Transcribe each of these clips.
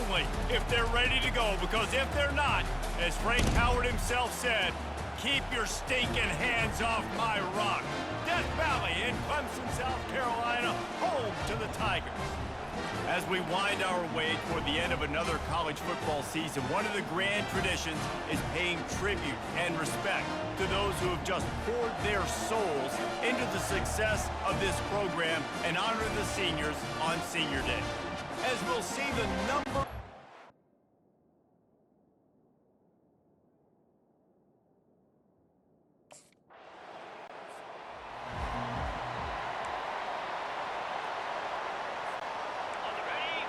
only if they're ready to go, because if they're not, as Frank Howard himself said, keep your stinking hands off my rock. Death Valley in Clemson, South Carolina, home to the Tigers. As we wind our way toward the end of another college football season, one of the grand traditions is paying tribute and respect to those who have just poured their souls into the success of this program and honor the seniors on Senior Day. As we'll see the number...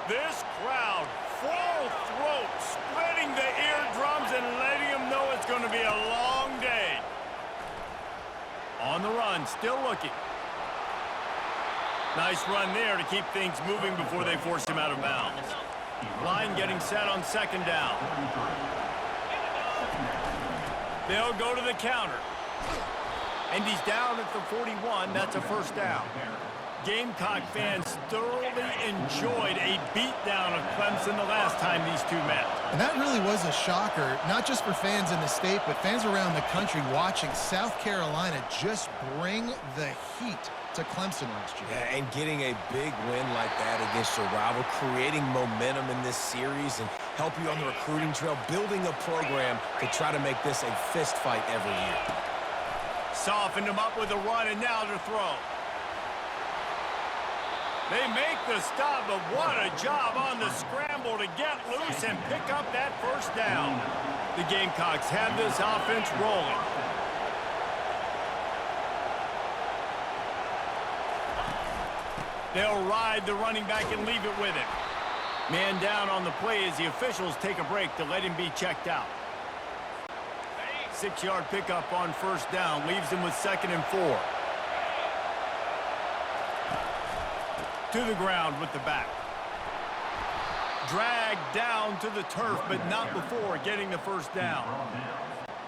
This crowd, full throat, splitting the eardrums and letting them know it's going to be a long day. On the run, still looking. Nice run there to keep things moving before they force him out of bounds. Line getting set on second down. They'll go to the counter. And he's down at the 41. That's a first down. Gamecock fans thoroughly enjoyed a beatdown of Clemson the last time these two met. And that really was a shocker, not just for fans in the state, but fans around the country watching South Carolina just bring the heat to Clemson last year. Yeah, and getting a big win like that against your rival, creating momentum in this series and help you on the recruiting trail, building a program to try to make this a fist fight every year. Softened him up with a run, and now to throw. They make the stop, but what a job on the scramble to get loose and pick up that first down. The Gamecocks have this offense rolling. They'll ride the running back and leave it with him. Man down on the play as the officials take a break to let him be checked out. 6-yard pickup on first down, leaves him with 2nd and 4. To the ground with the back. Dragged down to the turf, but not before getting the first down.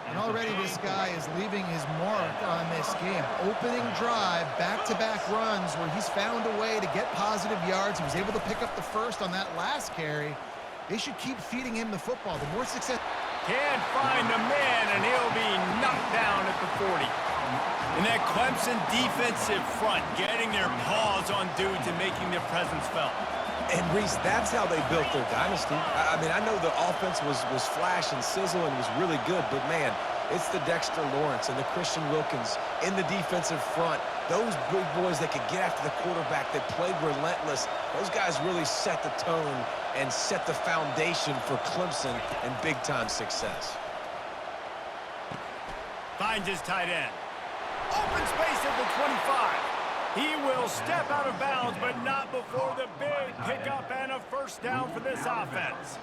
And already this guy is leaving his mark on this game. Opening drive, back-to-back runs where he's found a way to get positive yards. He was able to pick up the first on that last carry. They should keep feeding him the football. The more success... Can't find the man, and he'll be knocked down at the 40. And that Clemson defensive front getting their paws on dudes and making their presence felt. And, Reese, that's how they built their dynasty. I mean, I know the offense was flash and sizzle and was really good, but, man, it's the Dexter Lawrence and the Christian Wilkins in the defensive front. Those big boys that could get after the quarterback, that played relentless, those guys really set the tone and set the foundation for Clemson and big-time success. Finds his tight end. Open space at the 25. He will step out of bounds, but not before the big pickup and a first down for this offense.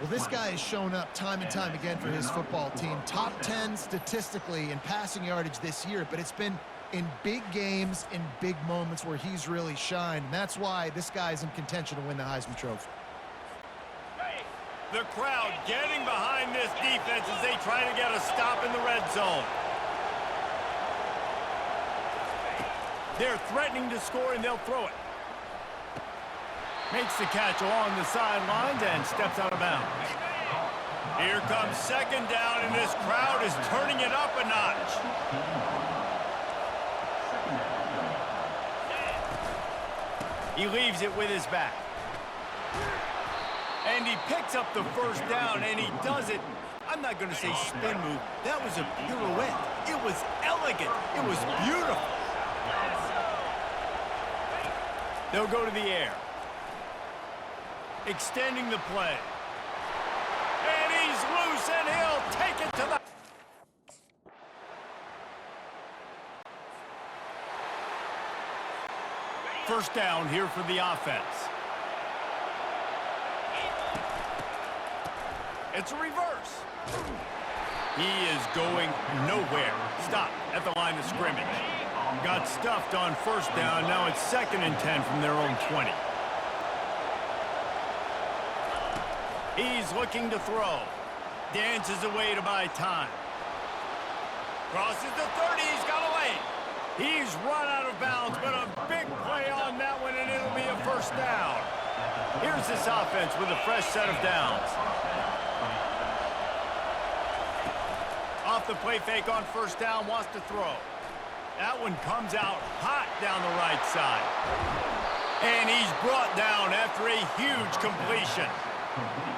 Well, this guy has shown up time and time again for his football team. Top 10 statistically in passing yardage this year, but it's been in big games, in big moments where he's really shined. And that's why this guy's in contention to win the Heisman Trophy. The crowd getting behind this defense as they try to get a stop in the red zone. They're threatening to score, and they'll throw it. Makes the catch along the sidelines and steps out of bounds. Here comes second down, and this crowd is turning it up a notch. He leaves it with his back. And he picks up the first down, and he does it. I'm not going to say spin move. That was a pirouette. It was elegant. It was beautiful. They'll go to the air. Extending the play. And he's loose, and he'll take it to the... First down here for the offense. It's a reverse. He is going nowhere. Stop at the line of scrimmage. Got stuffed on first down. Now it's 2nd and 10 from their own 20. He's looking to throw. Dances away to buy time. Crosses the 30. He's got a lane. He's run out of bounds, but a big play on that one, and it'll be a first down. Here's this offense with a fresh set of downs. Off the play fake on first down, wants to throw. That one comes out hot down the right side. And he's brought down after a huge completion.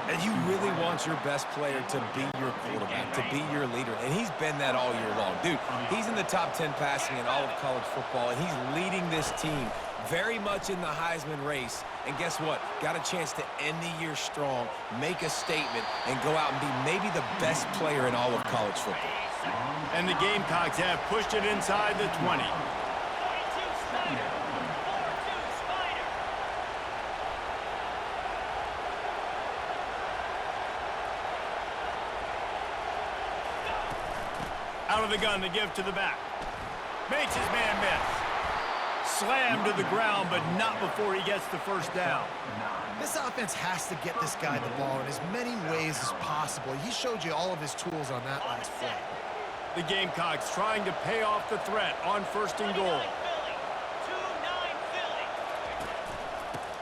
And you really want your best player to be your quarterback, to be your leader. And he's been that all year long. Dude, he's in the top 10 passing in all of college football, and he's leading this team very much in the Heisman race. And guess what? Got a chance to end the year strong, make a statement, and go out and be maybe the best player in all of college football. And the Gamecocks have pushed it inside the 20. Out of the gun to give to the back. Makes his man miss. Slammed to the ground, but not before he gets the first down. This offense has to get this guy the ball in as many ways as possible. He showed you all of his tools on that last play. The Gamecocks trying to pay off the threat on first and goal.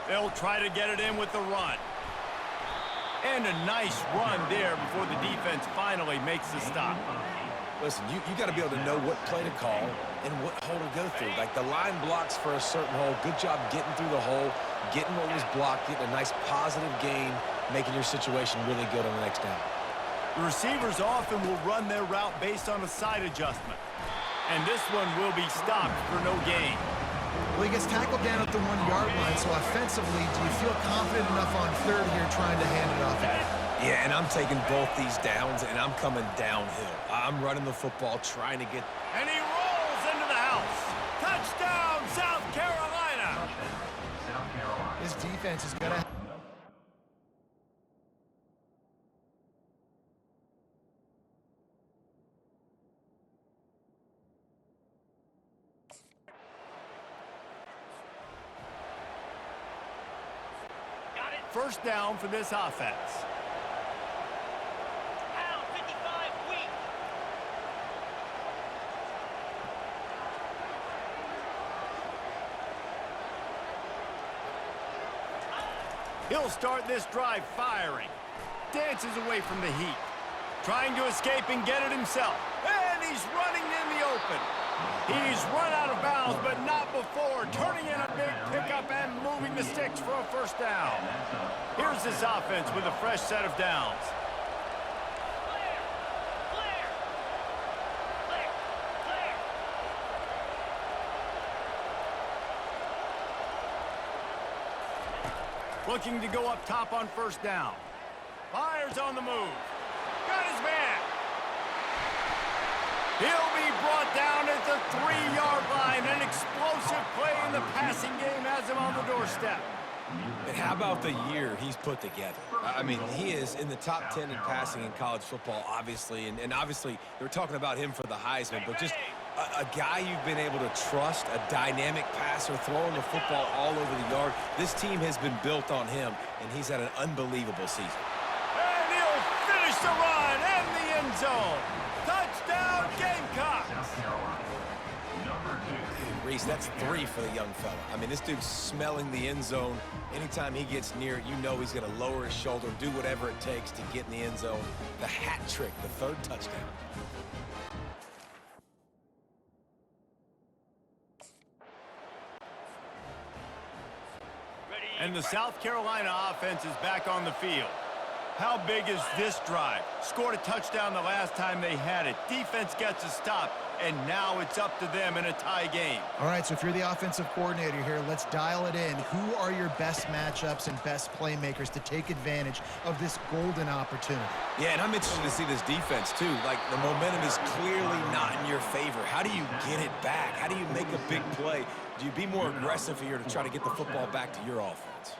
They'll try to get it in with the run. And a nice run there before the defense finally makes the stop. Listen, you got to be able to know what play to call and what hole to go through. Like, the line blocks for a certain hole. Good job getting through the hole, getting what was blocked, getting a nice positive gain, making your situation really good on the next down. The receivers often will run their route based on a side adjustment. And this one will be stopped for no gain. Well, he gets tackled down at the 1-yard line, so offensively, do you feel confident enough on third here trying to hand it off again? Yeah, and I'm taking both these downs, and I'm coming downhill. I'm running the football, trying to get... And he rolls into the house. Touchdown, South Carolina! His defense is going to... First down for this offense. He'll start this drive firing. Dances away from the heat. Trying to escape and get it himself. And he's running in the open. He's run out of bounds, but not before turning in a big pickup and moving the sticks for a first down. Here's this offense with a fresh set of downs. Looking to go up top on first down. Fires on the move. Got his man. He'll be brought down at the 3-yard line. An explosive play in the passing game has him on the doorstep. And how about the year he's put together? I mean, he is in the top 10 in passing in college football, obviously. And obviously, they were talking about him for the Heisman, but just a guy you've been able to trust, a dynamic passer, throwing the football all over the yard. This team has been built on him, and he's had an unbelievable season. And he'll finish the run and the end zone. Touchdown, Gamecocks! Reese, that's 3 for the young fella. I mean, this dude's smelling the end zone. Anytime he gets near it, you know he's going to lower his shoulder, do whatever it takes to get in the end zone. The hat trick, the 3rd touchdown. And the South Carolina offense is back on the field. How big is this drive? Scored a touchdown the last time they had it. Defense gets a stop, and now it's up to them in a tie game. All right, so if you're the offensive coordinator here, let's dial it in. Who are your best matchups and best playmakers to take advantage of this golden opportunity? Yeah, and I'm interested to see this defense, too. Like, the momentum is clearly not in your favor. How do you get it back? How do you make a big play? Do you be more aggressive here to try to get the football back to your offense?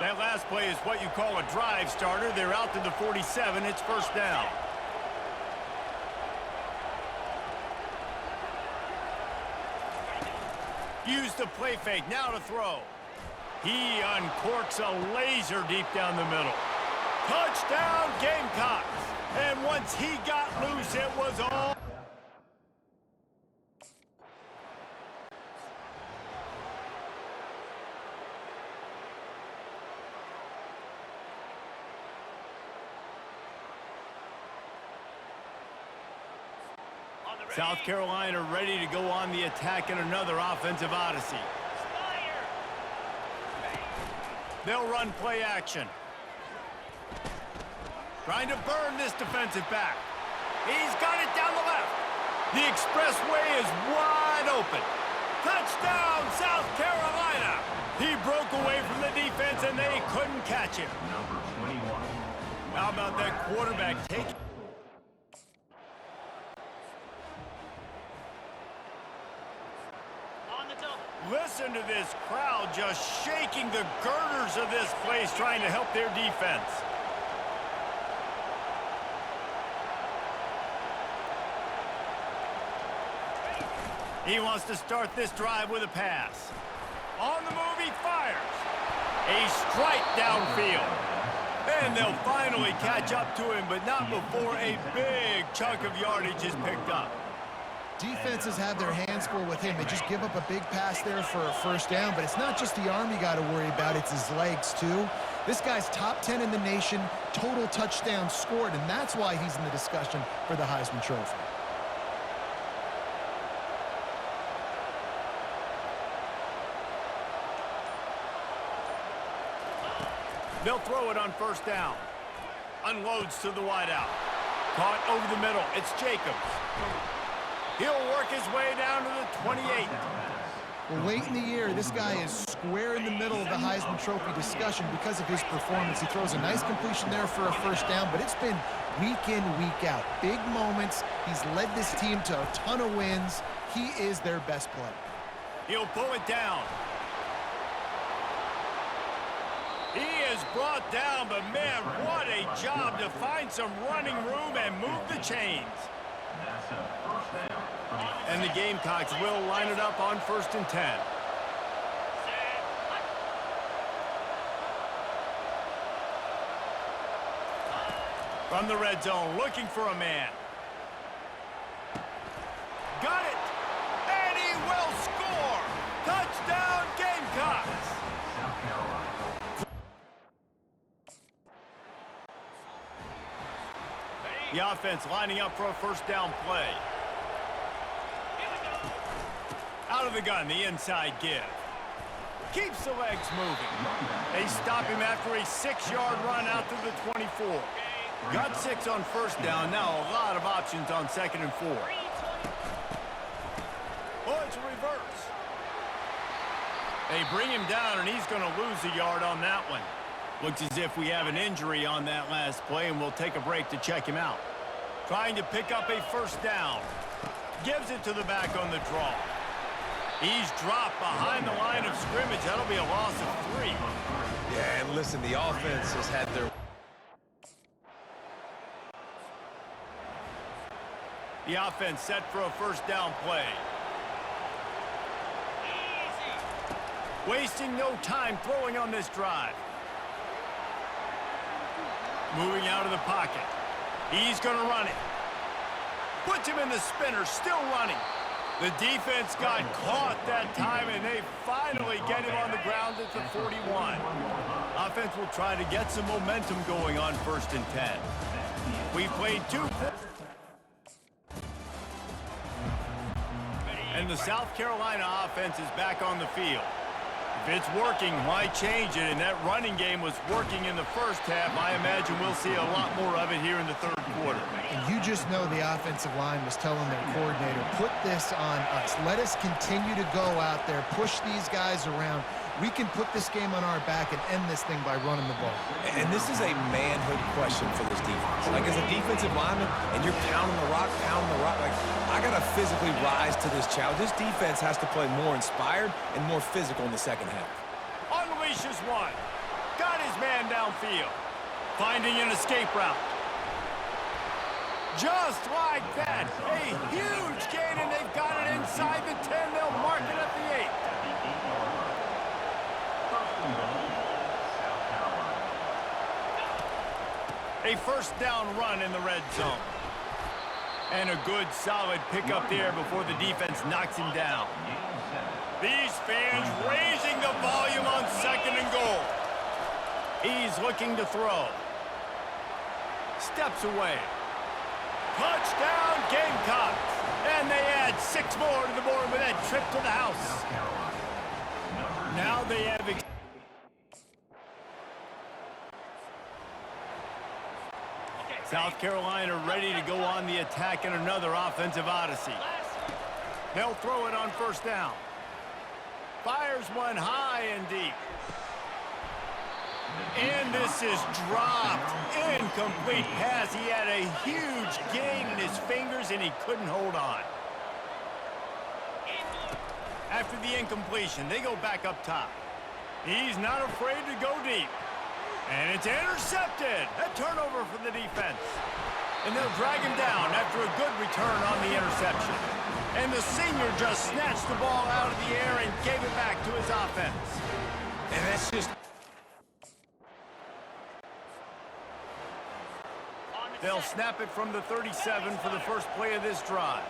That last play is what you call a drive starter. They're out to the 47. It's first down. Use the play fake. Now to throw. He uncorks a laser deep down the middle. Touchdown, Gamecocks. And once he got loose, it was all. South Carolina ready to go on the attack in another offensive odyssey. They'll run play action. Trying to burn this defensive back. He's got it down the left. The expressway is wide open. Touchdown, South Carolina. He broke away from the defense and they couldn't catch him. How about that quarterback taking? Listen to this crowd just shaking the girders of this place trying to help their defense. He wants to start this drive with a pass. On the move, he fires. A strike downfield. And they'll finally catch up to him, but not before a big chunk of yardage is picked up. Defenses have their hands full with him. They just give up a big pass there for a first down, but it's not just the arm you got to worry about, it's his legs too. This guy's top 10 in the nation, total touchdowns scored, and that's why he's in the discussion for the Heisman Trophy. They'll throw it on first down. Unloads to the wideout. Caught over the middle. It's Jacobs. He'll work his way down to the 28. Well, late in the year, this guy is square in the middle of the Heisman Trophy discussion because of his performance. He throws a nice completion there for a first down, but it's been week in, week out. Big moments. He's led this team to a ton of wins. He is their best player. He'll pull it down. He is brought down, but man, what a job to find some running room and move the chains. And the Gamecocks will line it up on 1st and 10. From the red zone, looking for a man. Got it! And he will score! Touchdown, Gamecocks! The offense lining up for a first down play. Out of the gun, the inside give. Keeps the legs moving. They stop him after a 6-yard run out to the 24. Got 6 on first down. Now a lot of options on 2nd and 4. Oh, it's a reverse. They bring him down, and he's going to lose a yard on that one. Looks as if we have an injury on that last play, and we'll take a break to check him out. Trying to pick up a first down. Gives it to the back on the draw. He's dropped behind the line of scrimmage. That'll be a loss of 3. Yeah, and listen, the offense has had their... The offense set for a first down play. Wasting no time throwing on this drive. Moving out of the pocket. He's going to run it. Puts him in the spinner, still running. The defense got caught that time, and they finally get him on the ground at the 41. Offense will try to get some momentum going on 1st and 10. We played 2. And the South Carolina offense is back on the field. If it's working, why change it? And that running game was working in the first half. I imagine we'll see a lot more of it here in the 3rd quarter. And you just know the offensive line was telling their coordinator, put this on us. Let us continue to go out there, push these guys around. We can put this game on our back and end this thing by running the ball. And this is a manhood question for this defense. Like, as a defensive lineman, and you're pounding the rock, like, I got to physically rise to this challenge. This defense has to play more inspired and more physical in the second half. Unleashes one. Got his man downfield. Finding an escape route. Just like that. A huge gain, and they've got it inside the 10. They'll mark it at the 8. A first down run in the red zone. And a good, solid pickup there before the defense knocks him down. These fans raising the volume on 2nd and goal. He's looking to throw. Steps away. Touchdown, Gamecocks. And they add 6 more to the board with that trip to the house. Now they have... South Carolina ready to go on the attack in another offensive odyssey. They'll throw it on first down. Fires one high and deep. And this is dropped. Incomplete pass. He had a huge gain in his fingers and he couldn't hold on. After the incompletion, they go back up top. He's not afraid to go deep. And it's intercepted. A turnover for the defense. And they'll drag him down after a good return on the interception. And the senior just snatched the ball out of the air and gave it back to his offense. And that's just... They'll snap it from the 37 for the first play of this drive.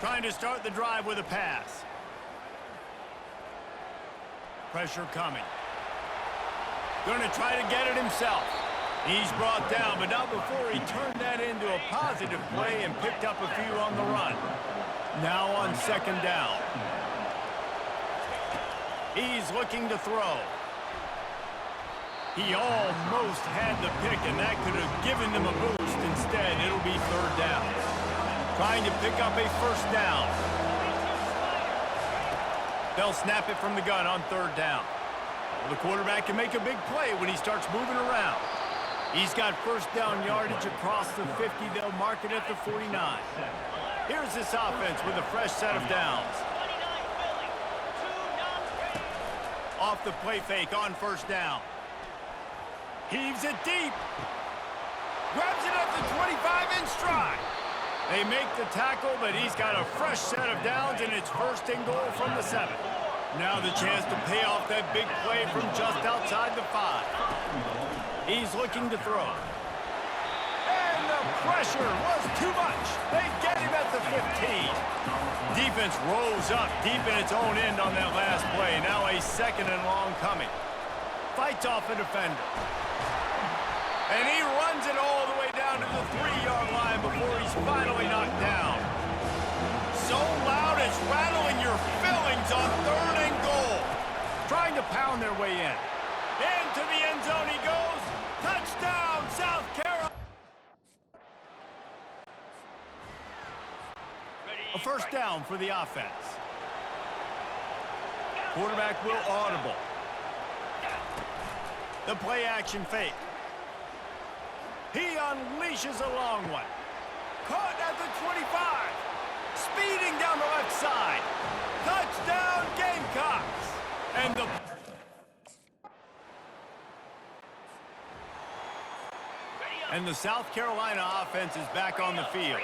Trying to start the drive with a pass. Pressure coming. Going to try to get it himself. He's brought down, but not before he turned that into a positive play and picked up a few on the run. Now on 2nd down. He's looking to throw. He almost had the pick, and that could have given them a boost. Instead, it'll be 3rd down. Trying to pick up a first down. They'll snap it from the gun on 3rd down. Well, the quarterback can make a big play when he starts moving around. He's got first down yardage across the 50. They'll mark it at the 49. Here's this offense with a fresh set of downs. Off the play fake on first down. Heaves it deep. Grabs it at the 25 in stride. They make the tackle, but he's got a fresh set of downs, and it's 1st and goal from the 7. Now the chance to pay off that big play from just outside the 5. He's looking to throw. And the pressure was too much. They get him at the 15. Defense rolls up deep in its own end on that last play. Now a 2nd and long coming. Fights off a defender. And he runs it all the way down to the 3-yard line before he's finally knocked down. So loud it's rattling your fillings on 3rd and goal. Trying to pound their way in. Into the end zone he goes. Touchdown, South Carolina. A first down for the offense. Quarterback will audible. The play action fake. He unleashes a long one. Caught at the 25. Speeding down the left side. Touchdown, Gamecocks. And the South Carolina offense is back on the field.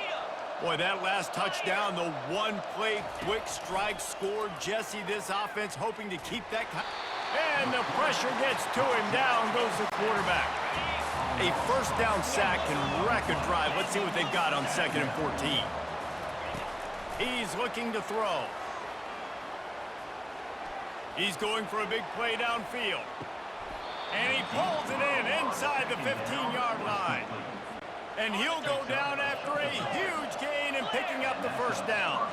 Boy, that last touchdown, the one-play quick strike scored. Jesse, this offense hoping to keep that. And the pressure gets to him. Down goes the quarterback. A first down sack can wreck a drive. Let's see what they've got on 2nd and 14. He's looking to throw. He's going for a big play downfield. And he pulls it in inside the 15-yard line. And he'll go down after a huge gain and picking up the first down.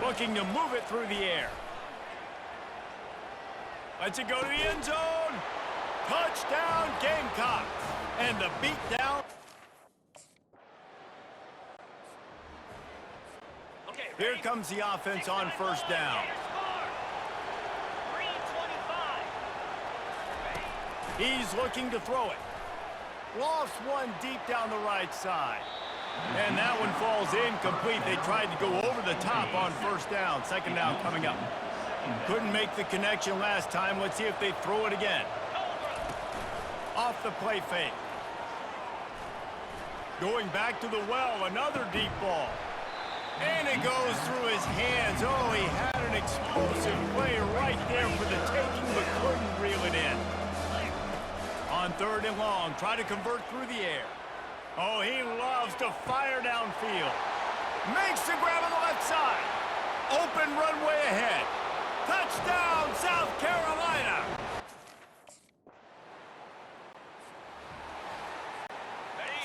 Looking to move it through the air. Lets it go to the end zone. Touchdown, Gamecocks. And the beat down. Here comes the offense on first down. He's looking to throw it. Lost one deep down the right side. And that one falls incomplete. They tried to go over the top on first down. 2nd down coming up. Couldn't make the connection last time. Let's see if they throw it again. Off the play fake. Going back to the well, another deep ball. And it goes through his hands. Oh, he had an explosive play right there for the taking, but couldn't reel it in. On 3rd and long, try to convert through the air. Oh, he loves to fire downfield. Makes the grab on the left side. Open runway ahead. Touchdown, South Carolina.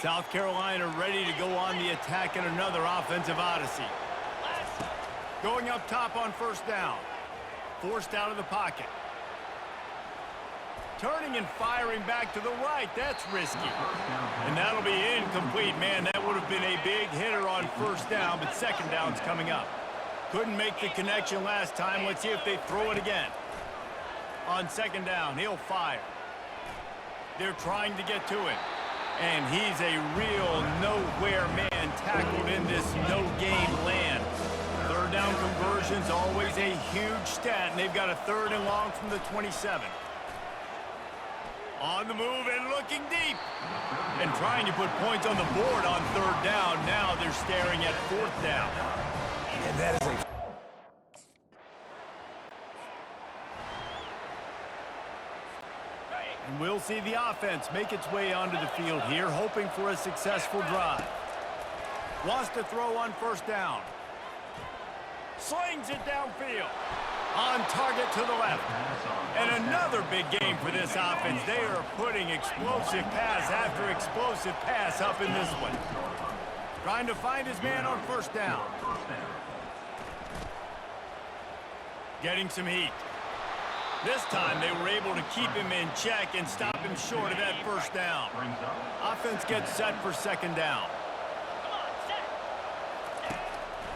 South Carolina ready to go on the attack in another offensive odyssey. Going up top on 1st down. Forced out of the pocket. Turning and firing back to the right. That's risky. And that'll be incomplete. Man, that would have been a big hitter on 1st down, but 2nd down's coming up. Couldn't make the connection last time. Let's see if they throw it again. On 2nd down, he'll fire. They're trying to get to him. And he's a real nowhere man tackled in this no-gain land. 3rd down conversion's always a huge stat, and they've got a 3rd and long from the 27. On the move and looking deep. And trying to put points on the board on 3rd down. Now they're staring at 4th down. And that is a... And we'll see the offense make its way onto the field here, hoping for a successful drive. Wants to throw on 1st down. Slings it downfield. On target to the left. And another big game for this offense. They are putting explosive pass after explosive pass up in this one. Trying to find his man on 1st down. Getting some heat. This time they were able to keep him in check and stop him short of that 1st down. Offense gets set for 2nd down.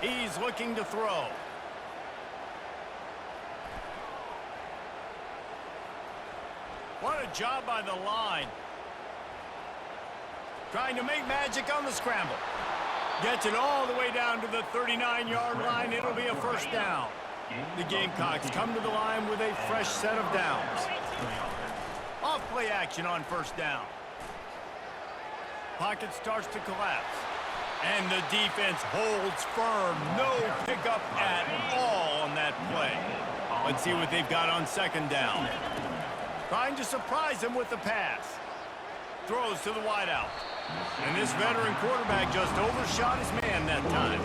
He's looking to throw. What a job by the line. Trying to make magic on the scramble. Gets it all the way down to the 39-yard line. It'll be a 1st down. The Gamecocks come to the line with a fresh set of downs. Off play action on 1st down. Pocket starts to collapse. And the defense holds firm. No pickup at all on that play. Let's see what they've got on 2nd down. Trying to surprise him with the pass. Throws to the wideout. And this veteran quarterback just overshot his man that time.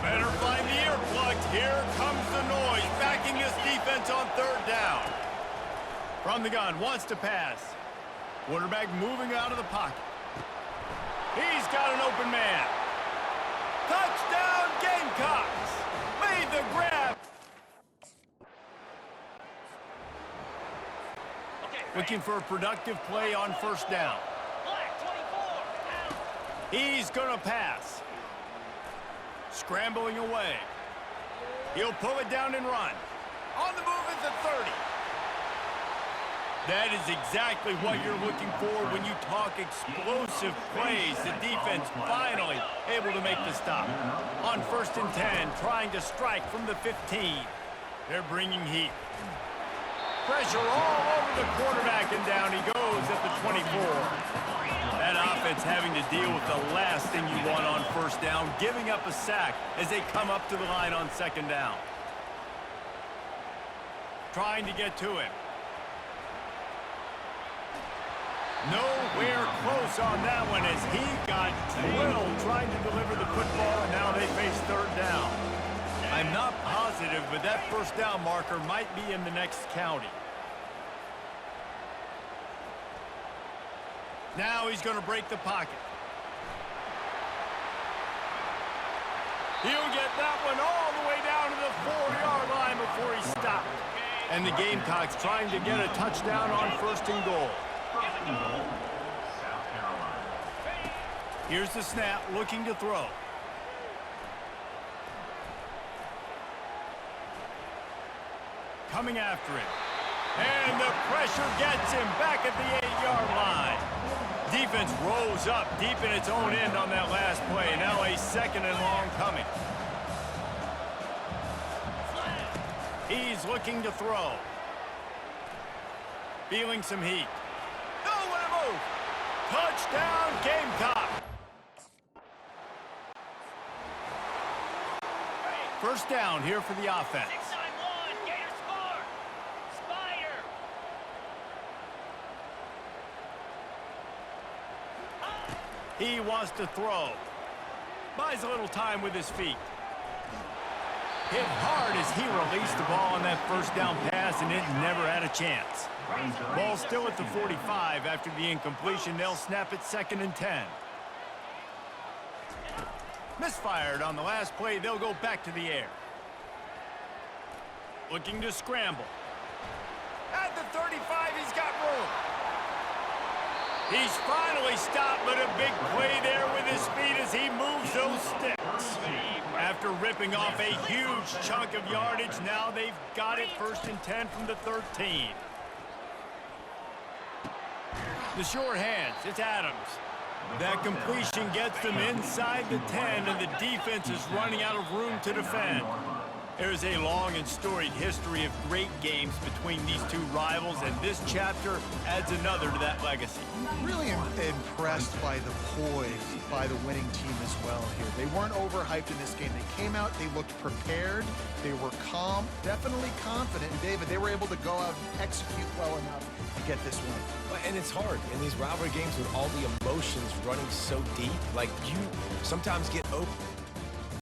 Better find the earplugs. Here comes the noise, backing this defense on 3rd down. From the gun, wants to pass. Quarterback moving out of the pocket. He's got an open man. Touchdown, Gamecocks! Made the grab. Looking for a productive play on 1st down. He's gonna pass. Scrambling away. He'll pull it down and run. On the move at the 30. That is exactly what you're looking for when you talk explosive plays. The defense finally able to make the stop. On 1st and 10, trying to strike from the 15. They're bringing heat. Pressure all over the quarterback, and down he goes at the 24. That offense having to deal with the last thing you want on 1st down, giving up a sack as they come up to the line on 2nd down. Trying to get to him. Nowhere close on that one as he got drilled trying to deliver the football, and now they face 3rd down. I'm not positive, but that 1st down marker might be in the next county. Now he's going to break the pocket. He'll get that one all the way down to the 4-yard line before he stopped. And the Gamecocks trying to get a touchdown on 1st and goal. Here's the snap, looking to throw. Coming after it. And the pressure gets him back at the 8-yard line. Defense rose up deep in its own end on that last play. Now a 2nd and long coming. He's looking to throw. Feeling some heat. Nowhere to move. Touchdown, Gamecock. 1st down here for the offense. He wants to throw. Buys a little time with his feet. Hit hard as he released the ball on that first down pass, and it never had a chance. Ball still at the 45 after the incompletion. They'll snap it 2nd and 10. Misfired on the last play. They'll go back to the air. Looking to scramble. At the 35, he's got room. He's finally stopped, but a big play there with his feet as he moves those sticks. After ripping off a huge chunk of yardage, now they've got it 1st and 10 from the 13. The short hands, it's Adams. That completion gets them inside the 10, and the defense is running out of room to defend. There's a long and storied history of great games between these two rivals, and this chapter adds another to that legacy. Really impressed by the poise by the winning team as well here. They weren't overhyped in this game. They came out, they looked prepared, they were calm, definitely confident. And David, they were able to go out and execute well enough to get this win. And it's hard in these rivalry games with all the emotions running so deep. Like, you sometimes get open.